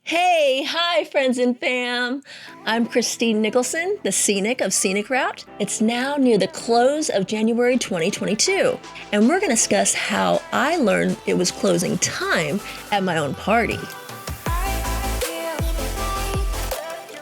Hey, hi friends and fam. I'm Christine Nicholson, the CNIC of CNIC Route. It's now near the close of January 2022, and we're going to discuss how I learned it was closing time at my own party.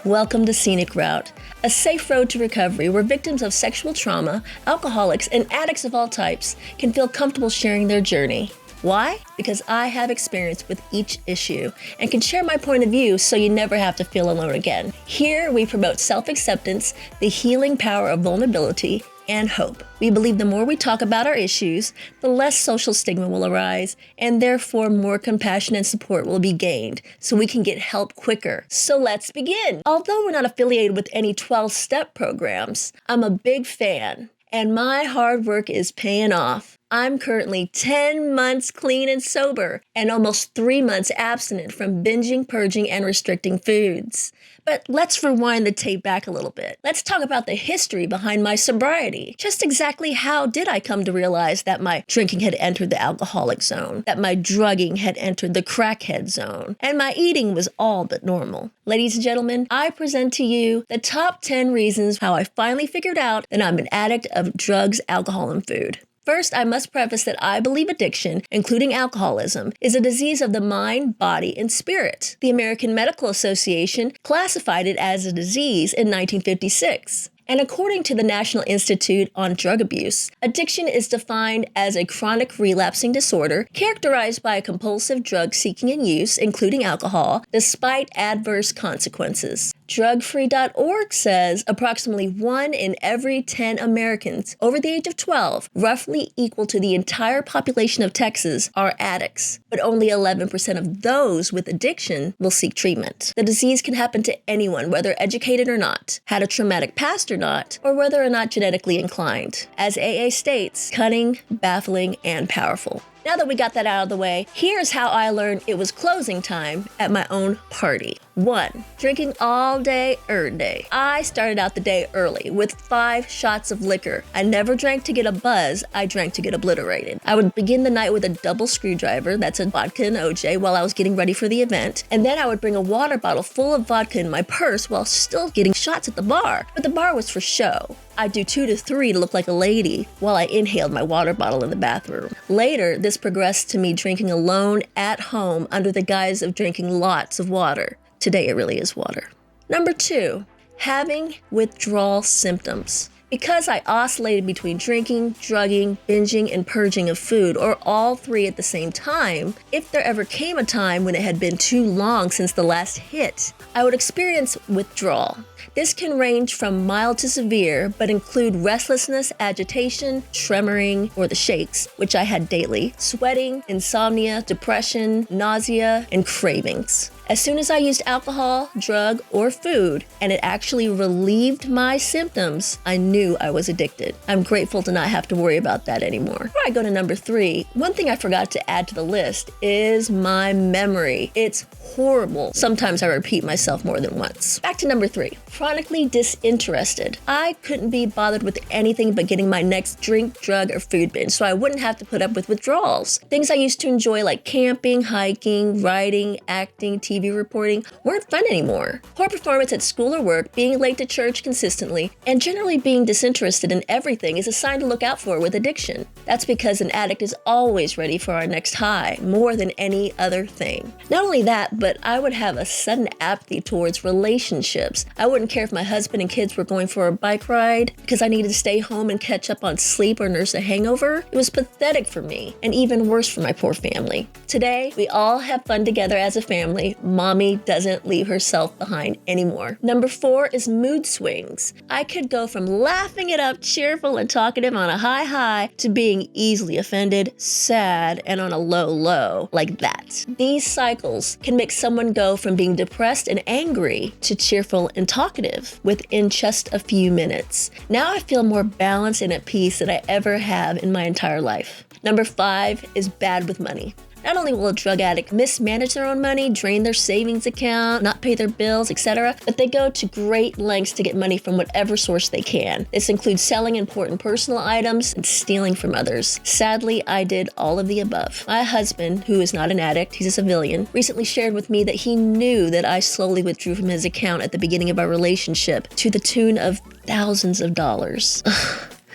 Welcome to CNIC Route, a safe road to recovery where victims of sexual trauma, alcoholics, and addicts of all types can feel comfortable sharing their journey. Why? Because I have experience with each issue and can share my point of view so you never have to feel alone again. Here we promote self-acceptance, the healing power of vulnerability, and hope. We believe the more we talk about our issues, the less social stigma will arise, and therefore more compassion and support will be gained so we can get help quicker. So let's begin. Although we're not affiliated with any 12-step programs, I'm a big fan, and my hard work is paying off. I'm currently 10 months clean and sober and almost 3 months abstinent from binging, purging, and restricting foods. But let's rewind the tape back a little bit. Let's talk about the history behind my sobriety. Just exactly how did I come to realize that my drinking had entered the alcoholic zone, that my drugging had entered the crackhead zone, and my eating was all but normal? Ladies and gentlemen, I present to you the top 10 reasons how I finally figured out that I'm an addict of drugs, alcohol, and food. First, I must preface that I believe addiction, including alcoholism, is a disease of the mind, body, and spirit. The American Medical Association classified it as a disease in 1956. And according to the National Institute on Drug Abuse, addiction is defined as a chronic relapsing disorder characterized by a compulsive drug seeking and use, including alcohol, despite adverse consequences. Drugfree.org says approximately 1 in every 10 Americans over the age of 12, roughly equal to the entire population of Texas, are addicts. But only 11% of those with addiction will seek treatment. The disease can happen to anyone, whether educated or not, had a traumatic past or not, or whether or not genetically inclined. As AA states, cunning, baffling, and powerful. Now that we got that out of the way, here's how I learned it was closing time at my own party. 1. Drinking all day, every day. I started out the day early with 5 shots of liquor. I never drank to get a buzz, I drank to get obliterated. I would begin the night with a double screwdriver, that's a vodka and OJ, while I was getting ready for the event, and then I would bring a water bottle full of vodka in my purse while still getting shots at the bar. But the bar was for show. I'd do 2 to 3 to look like a lady while I inhaled my water bottle in the bathroom. Later, this progressed to me drinking alone at home under the guise of drinking lots of water. Today, it really is water. Number 2, having withdrawal symptoms. Because I oscillated between drinking, drugging, binging, and purging of food, or all 3 at the same time, if there ever came a time when it had been too long since the last hit, I would experience withdrawal. This can range from mild to severe, but include restlessness, agitation, tremoring, or the shakes, which I had daily, sweating, insomnia, depression, nausea, and cravings. As soon as I used alcohol, drug, or food, and it actually relieved my symptoms, I knew I was addicted. I'm grateful to not have to worry about that anymore. Before I go to number 3, one thing I forgot to add to the list is my memory. It's horrible. Sometimes I repeat myself more than once. Back to number 3, chronically disinterested. I couldn't be bothered with anything but getting my next drink, drug, or food binge, so I wouldn't have to put up with withdrawals. Things I used to enjoy like camping, hiking, writing, acting, TV reporting weren't fun anymore. Poor performance at school or work, being late to church consistently, and generally being disinterested in everything is a sign to look out for with addiction. That's because an addict is always ready for our next high, more than any other thing. Not only that, but I would have a sudden apathy towards relationships. I wouldn't care if my husband and kids were going for a bike ride because I needed to stay home and catch up on sleep or nurse a hangover. It was pathetic for me, and even worse for my poor family. Today, we all have fun together as a family. Mommy doesn't leave herself behind anymore. Number 4 is mood swings. I could go from laughing it up, cheerful and talkative on a high to being easily offended, sad, and on a low like that. These cycles can make someone go from being depressed and angry to cheerful and talkative within just a few minutes. Now I feel more balanced and at peace than I ever have in my entire life. Number 5 is bad with money. Not only will a drug addict mismanage their own money, drain their savings account, not pay their bills, etc., but they go to great lengths to get money from whatever source they can. This includes selling important personal items and stealing from others. Sadly, I did all of the above. My husband, who is not an addict, he's a civilian, recently shared with me that he knew that I slowly withdrew from his account at the beginning of our relationship to the tune of thousands of dollars.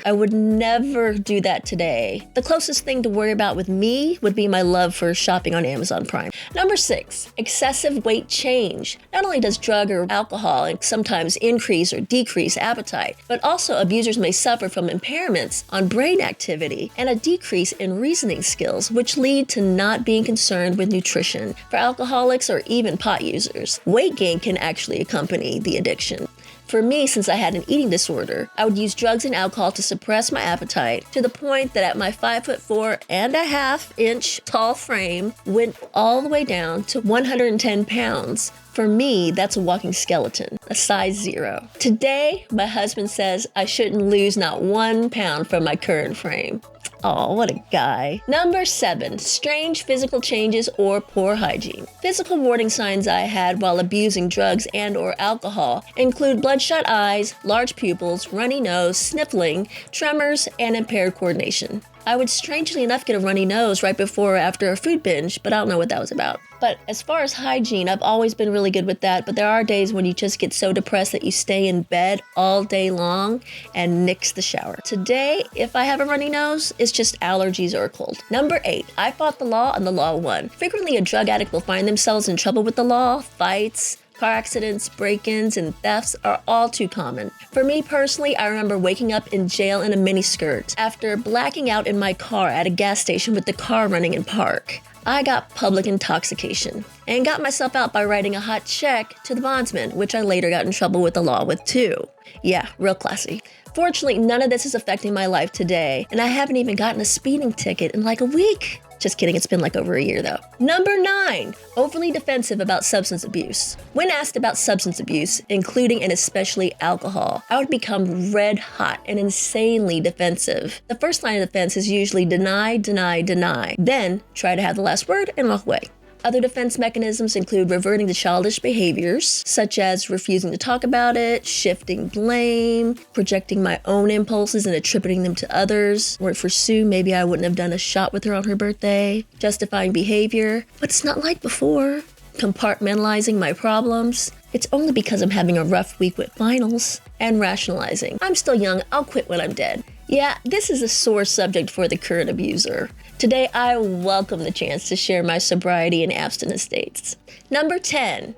I would never do that today. The closest thing to worry about with me would be my love for shopping on Amazon Prime. Number 6, excessive weight change. Not only does drug or alcohol sometimes increase or decrease appetite, but also abusers may suffer from impairments on brain activity and a decrease in reasoning skills, which lead to not being concerned with nutrition. For alcoholics or even pot users, weight gain can actually accompany the addiction. For me, since I had an eating disorder, I would use drugs and alcohol to suppress my appetite to the point that at my 5'4.5" tall frame went all the way down to 110 pounds. For me, that's a walking skeleton, a size 0. Today, my husband says I shouldn't lose not 1 pound from my current frame. Oh, what a guy. Number 7, strange physical changes or poor hygiene. Physical warning signs I had while abusing drugs and or alcohol include bloodshot eyes, large pupils, runny nose, sniffling, tremors, and impaired coordination. I would strangely enough get a runny nose right before or after a food binge, but I don't know what that was about. But as far as hygiene, I've always been really good with that, but there are days when you just get so depressed that you stay in bed all day long and nix the shower. Today, if I have a runny nose, it's just allergies or a cold. Number 8, I fought the law and the law won. Frequently, a drug addict will find themselves in trouble with the law. Fights, car accidents, break-ins, and thefts are all too common. For me personally, I remember waking up in jail in a miniskirt after blacking out in my car at a gas station with the car running in park. I got public intoxication and got myself out by writing a hot check to the bondsman, which I later got in trouble with the law with too. Yeah, real classy. Fortunately, none of this is affecting my life today, and I haven't even gotten a speeding ticket in like a week. Just kidding, it's been like over a year though. Number 9, overly defensive about substance abuse. When asked about substance abuse, including and especially alcohol, I would become red hot and insanely defensive. The first line of defense is usually deny, deny, deny. Then try to have the last word and walk away. Other defense mechanisms include reverting to childish behaviors, such as refusing to talk about it, shifting blame, projecting my own impulses and attributing them to others. Or for Sue, maybe I wouldn't have done a shot with her on her birthday. Justifying behavior, but it's not like before. Compartmentalizing my problems. It's only because I'm having a rough week with finals. And rationalizing. I'm still young, I'll quit when I'm dead. Yeah, this is a sore subject for the current abuser. Today, I welcome the chance to share my sobriety and abstinence states. Number 10,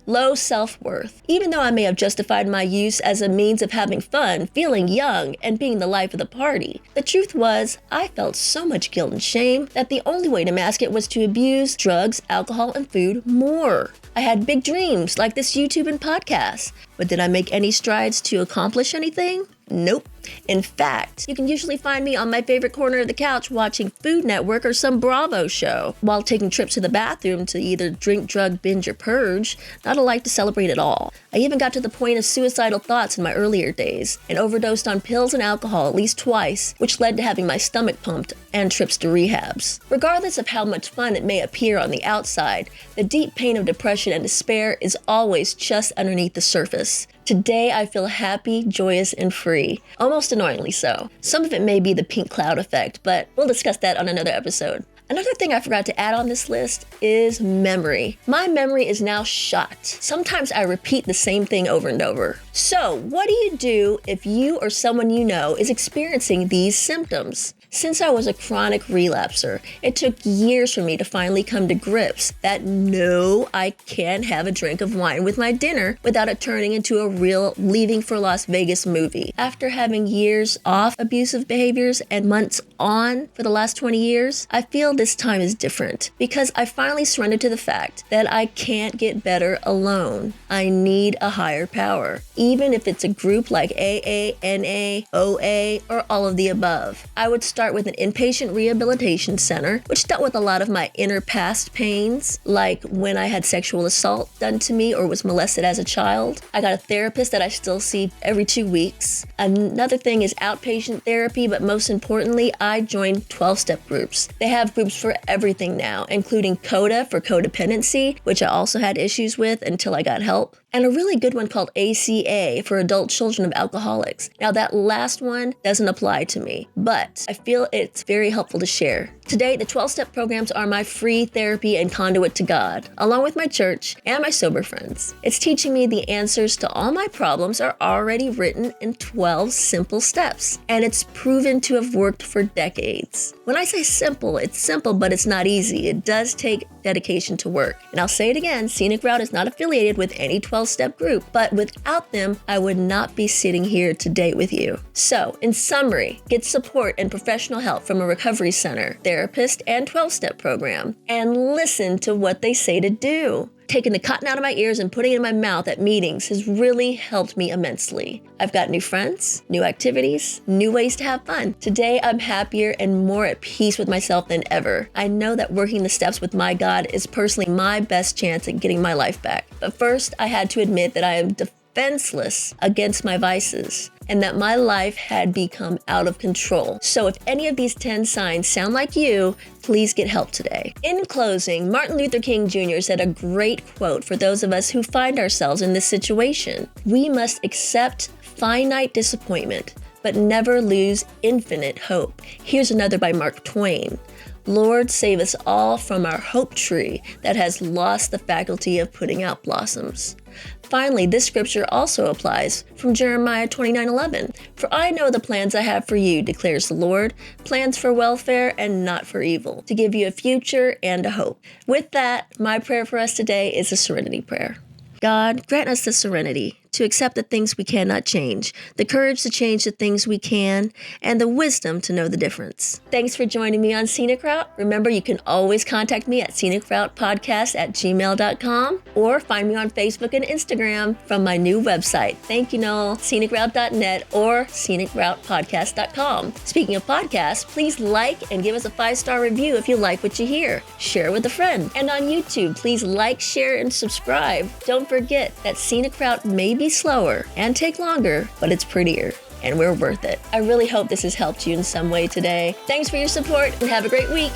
low self-worth. Even though I may have justified my use as a means of having fun, feeling young, and being the life of the party, the truth was I felt so much guilt and shame that the only way to mask it was to abuse drugs, alcohol, and food more. I had big dreams like this YouTube and podcast, but did I make any strides to accomplish anything? Nope. In fact, you can usually find me on my favorite corner of the couch watching Food Network or some Bravo show while taking trips to the bathroom to either drink, drug, binge, or purge. Not a life to celebrate at all. I even got to the point of suicidal thoughts in my earlier days and overdosed on pills and alcohol at least twice, which led to having my stomach pumped and trips to rehabs. Regardless of how much fun it may appear on the outside, the deep pain of depression and despair is always just underneath the surface. Today, I feel happy, joyous, and free. Almost annoyingly so. Some of it may be the pink cloud effect, but we'll discuss that on another episode. Another thing I forgot to add on this list is memory. My memory is now shot. Sometimes I repeat the same thing over and over. So, what do you do if you or someone you know is experiencing these symptoms? Since I was a chronic relapser, it took years for me to finally come to grips that no, I can't have a drink of wine with my dinner without it turning into a real Leaving for Las Vegas movie. After having years off abusive behaviors and months on for the last 20 years, I feel this time is different because I finally surrendered to the fact that I can't get better alone. I need a higher power, even if it's a group like AA, NA, OA, or all of the above. I would start start with an inpatient rehabilitation center, which dealt with a lot of my inner past pains, like when I had sexual assault done to me or was molested as a child. I got a therapist that I still see every 2 weeks. Another thing is outpatient therapy, but most importantly, I joined 12-step groups. They have groups for everything now, including CODA for codependency, which I also had issues with until I got help, and a really good one called ACA for adult children of alcoholics. Now that last one doesn't apply to me, but I feel it's very helpful to share. Today, the 12-step programs are my free therapy and conduit to God, along with my church and my sober friends. It's teaching me the answers to all my problems are already written in 12 simple steps, and it's proven to have worked for decades. When I say simple, it's simple, but it's not easy. It does take dedication to work. And I'll say it again, Scenic Route is not affiliated with any 12-step group, but without them, I would not be sitting here today with you. So, in summary, get support and professional help from a recovery center, therapist, and 12-step program, and listen to what they say to do. Taking the cotton out of my ears and putting it in my mouth at meetings has really helped me immensely. I've got new friends, new activities, new ways to have fun. Today, I'm happier and more at peace with myself than ever. I know that working the steps with my God is personally my best chance at getting my life back. But first, I had to admit that I am defenseless against my vices, and that my life had become out of control. So if any of these 10 signs sound like you, please get help today. In closing, Martin Luther King Jr. said a great quote for those of us who find ourselves in this situation. We must accept finite disappointment, but never lose infinite hope. Here's another by Mark Twain. Lord, save us all from our hope tree that has lost the faculty of putting out blossoms. Finally, this scripture also applies from Jeremiah 29:11. For I know the plans I have for you, declares the Lord, plans for welfare and not for evil, to give you a future and a hope. With that, my prayer for us today is a serenity prayer. God, grant us the serenity to accept the things we cannot change, the courage to change the things we can, and the wisdom to know the difference. Thanks for joining me on Scenic Route. Remember, you can always contact me at CNICRoutePodcast@gmail.com or find me on Facebook and Instagram from my new website. Thank you, Noel. ScenicRoute.net or CNICRoutePodcast.com. Speaking of podcasts, please like and give us a 5-star review if you like what you hear. Share with a friend. And on YouTube, please like, share, and subscribe. Don't forget that Scenic Route may be slower and take longer, but it's prettier, and we're worth it. I really hope this has helped you in some way today. Thanks for your support and have a great week.